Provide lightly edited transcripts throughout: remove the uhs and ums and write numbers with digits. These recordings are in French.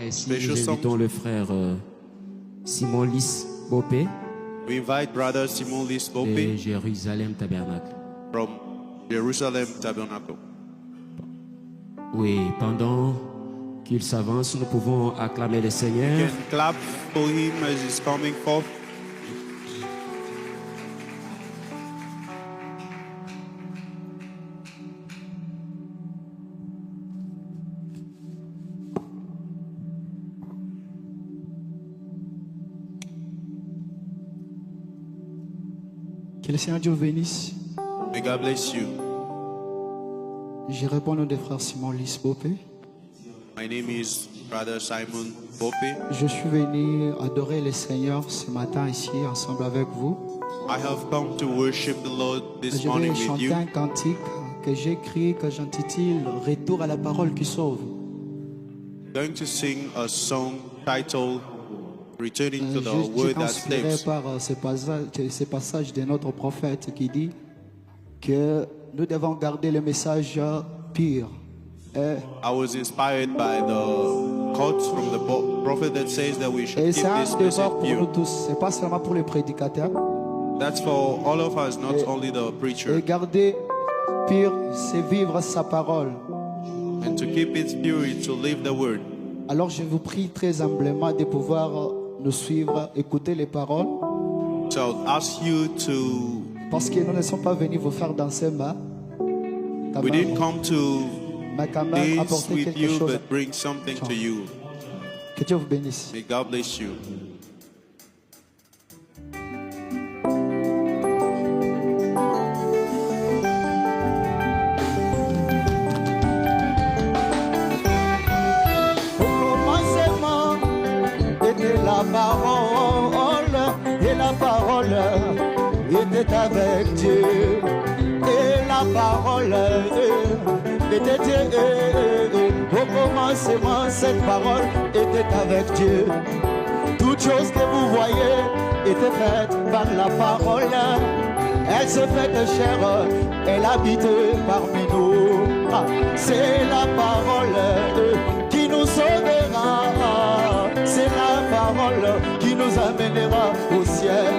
Ainsi, special nous song. invitons le frère Simon Lys Bopé We invite Brother Simon Lys de Bopé Jérusalem Tabernacle. from Jerusalem Tabernacle. Oui, pendant qu'il s'avance, nous pouvons acclamer le You Seigneur. can clap for him as he's coming forth. Que le Seigneur Dieu vous bénisse. May God bless you. Je réponds au nom des frères Simon Lys Bopé. My name is Brother Simon Bopé. Je suis venu adorer le Seigneur ce matin ici ensemble avec vous. I have come to worship the Lord this Je morning vais with chanter you. un cantique que j'écris, que j'intitule Retour à la parole qui sauve. Going to sing a song titled Returning to the Je Word suis That inspiré Saves. par ce passage de notre prophète qui dit que nous devons garder le message pur. Et I was inspired by the quotes from the prophet that says that we should Et keep c'est un this devoir message pour nous pure. tous. C'est pas seulement pour les prédicateurs. That's for all of us, not Et- only the preacher. Et garder pur, c'est vivre sa parole. And to keep it pure is to live the word. Alors je vous prie très humblement de pouvoir nous suivre, écouter les paroles, So I'll ask you to, parce que nous ne sommes pas venus vous faire danser, we didn't come to mais quand même dance apporter with quelque you, chose. but bring something to you. Que Dieu vous bénisse. May God bless you. Au commencement était la parole, et la parole était avec Dieu, et la parole était Dieu. Au commencement, cette parole était avec Dieu. Toutes choses que vous voyez étaient faites par la parole. Elle se fait de chair, elle habite parmi nous. Ah, c'est la parole qui nous sauvera. C'est la parole qui nous amènera au ciel.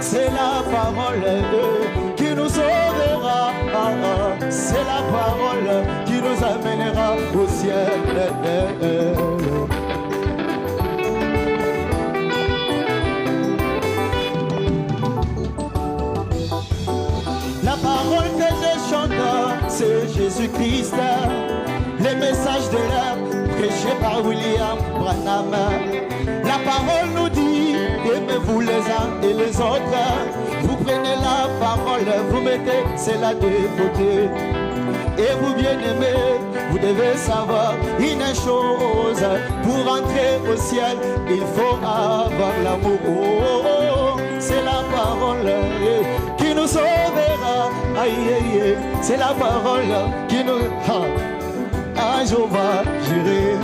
C'est la parole qui nous sauvera. C'est la parole qui nous amènera au ciel. La parole que je chante, c'est Jésus-Christ. Les messages de l'âme prêchés par William Branham. La parole nous dit, aimez-vous les uns et les autres. Vous prenez la parole, vous mettez cela de côté. Et vous bien-aimés, vous devez savoir une chose. Pour entrer au ciel, il faut avoir l'amour. Oh, oh, oh, c'est la parole qui nous sauvera. Aïe, aïe, aïe, c'est la parole qui nous... Ah, Jéhovah, Jireh,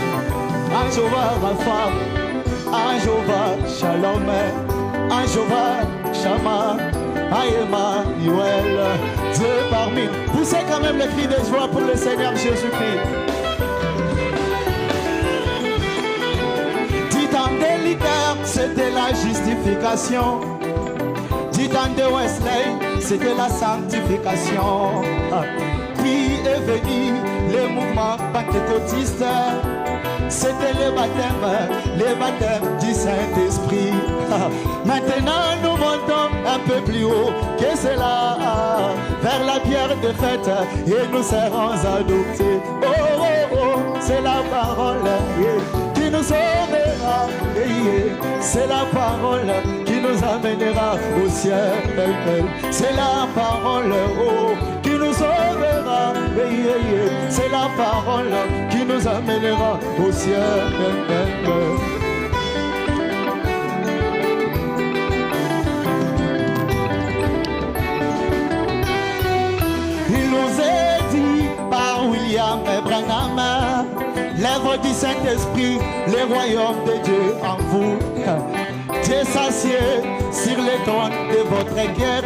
ah, Jéhovah, Rapha, ah, Jéhovah, Shalom, ah, Jéhovah, Shama, ah, Emmanuel, Dieu parmi nous. Poussez quand même le cri de joie pour le Seigneur Jésus-Christ. Dit en des Luther, c'était la justification. Dit en de Wesley, c'était la sanctification. Puis est venu le mouvement pentecôtiste. C'était le baptême du Saint-Esprit. Maintenant nous montons un peu plus haut que cela, vers la pierre de fête, et nous serons adoptés. Oh, oh, oh, c'est la parole qui nous sauvera. C'est la parole qui nous amènera au ciel. C'est la parole qui nous sauvera. C'est la parole qui nous amènera au ciel. Il nous est dit par William Branham, l'œuvre du Saint-Esprit, le royaume de Dieu en vous. Dieu s'assied sur le trône de votre cœur,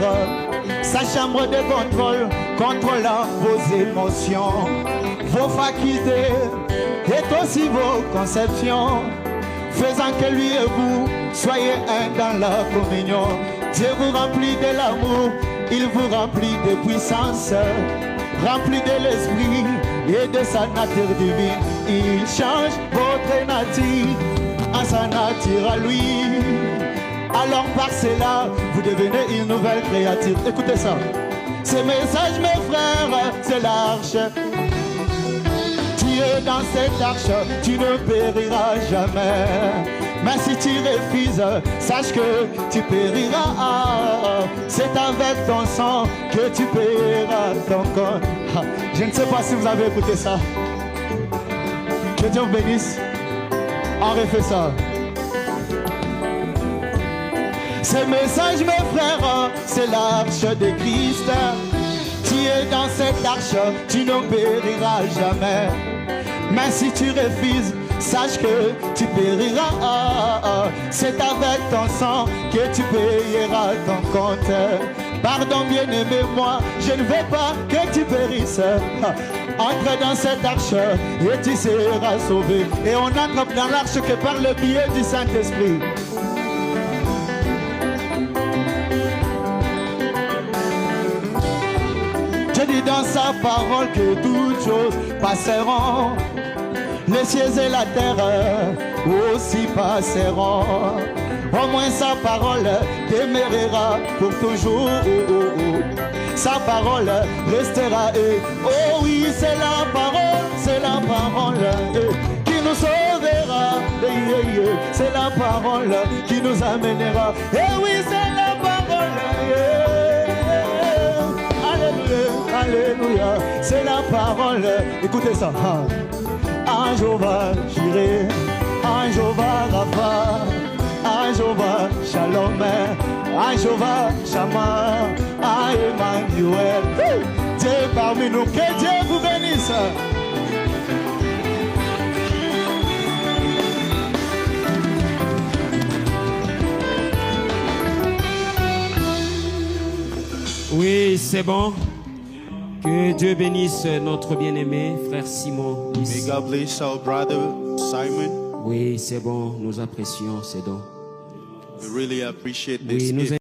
sa chambre de contrôle contrôlant vos émotions, vos facultés et aussi vos conceptions, faisant que lui et vous soyez un dans la communion. Dieu vous remplit de l'amour, il vous remplit de puissance, rempli de l'esprit et de sa nature divine. Il change votre nature à sa nature à lui. Alors par cela, vous devenez une nouvelle créature. Écoutez ça. Ce message, mes frères, c'est l'arche. Tu es dans cette arche, tu ne périras jamais. Mais si tu refuses, sache que tu périras. C'est avec ton sang que tu paieras ton corps. Je ne sais pas si vous avez écouté ça. Que Dieu vous bénisse. On refait ça. Ce message, mes frères, c'est l'arche de Christ. Tu es dans cette arche, tu ne périras jamais. Mais si tu refuses, sache que tu périras. C'est avec ton sang que tu payeras ton compte. Pardon, bien-aimé, moi, je ne veux pas que tu périsses. Entre dans cette arche et tu seras sauvé. Et on entre dans l'arche que par le biais du Saint-Esprit. Je dis dans sa parole que toutes choses passeront. Les cieux et la terre aussi passeront. Au moins sa parole demeurera pour toujours. Sa parole restera. Oh oui, c'est la parole qui nous sauvera. C'est la parole qui nous amènera. Et oui, c'est la parole. Alléluia, alléluia, c'est la parole. Écoutez ça. Un jour va Jireh, un jour va Rapha, un jour va Shalom, un jour va Shama, un Emmanuel. Dieu parmi nous, que Dieu vous bénisse. Oui, c'est bon. Que Dieu bénisse notre bien-aimé frère Simon. May God bless our brother Simon. Oui, c'est bon, nous apprécions ces dons. We really appreciate Oui, this. nous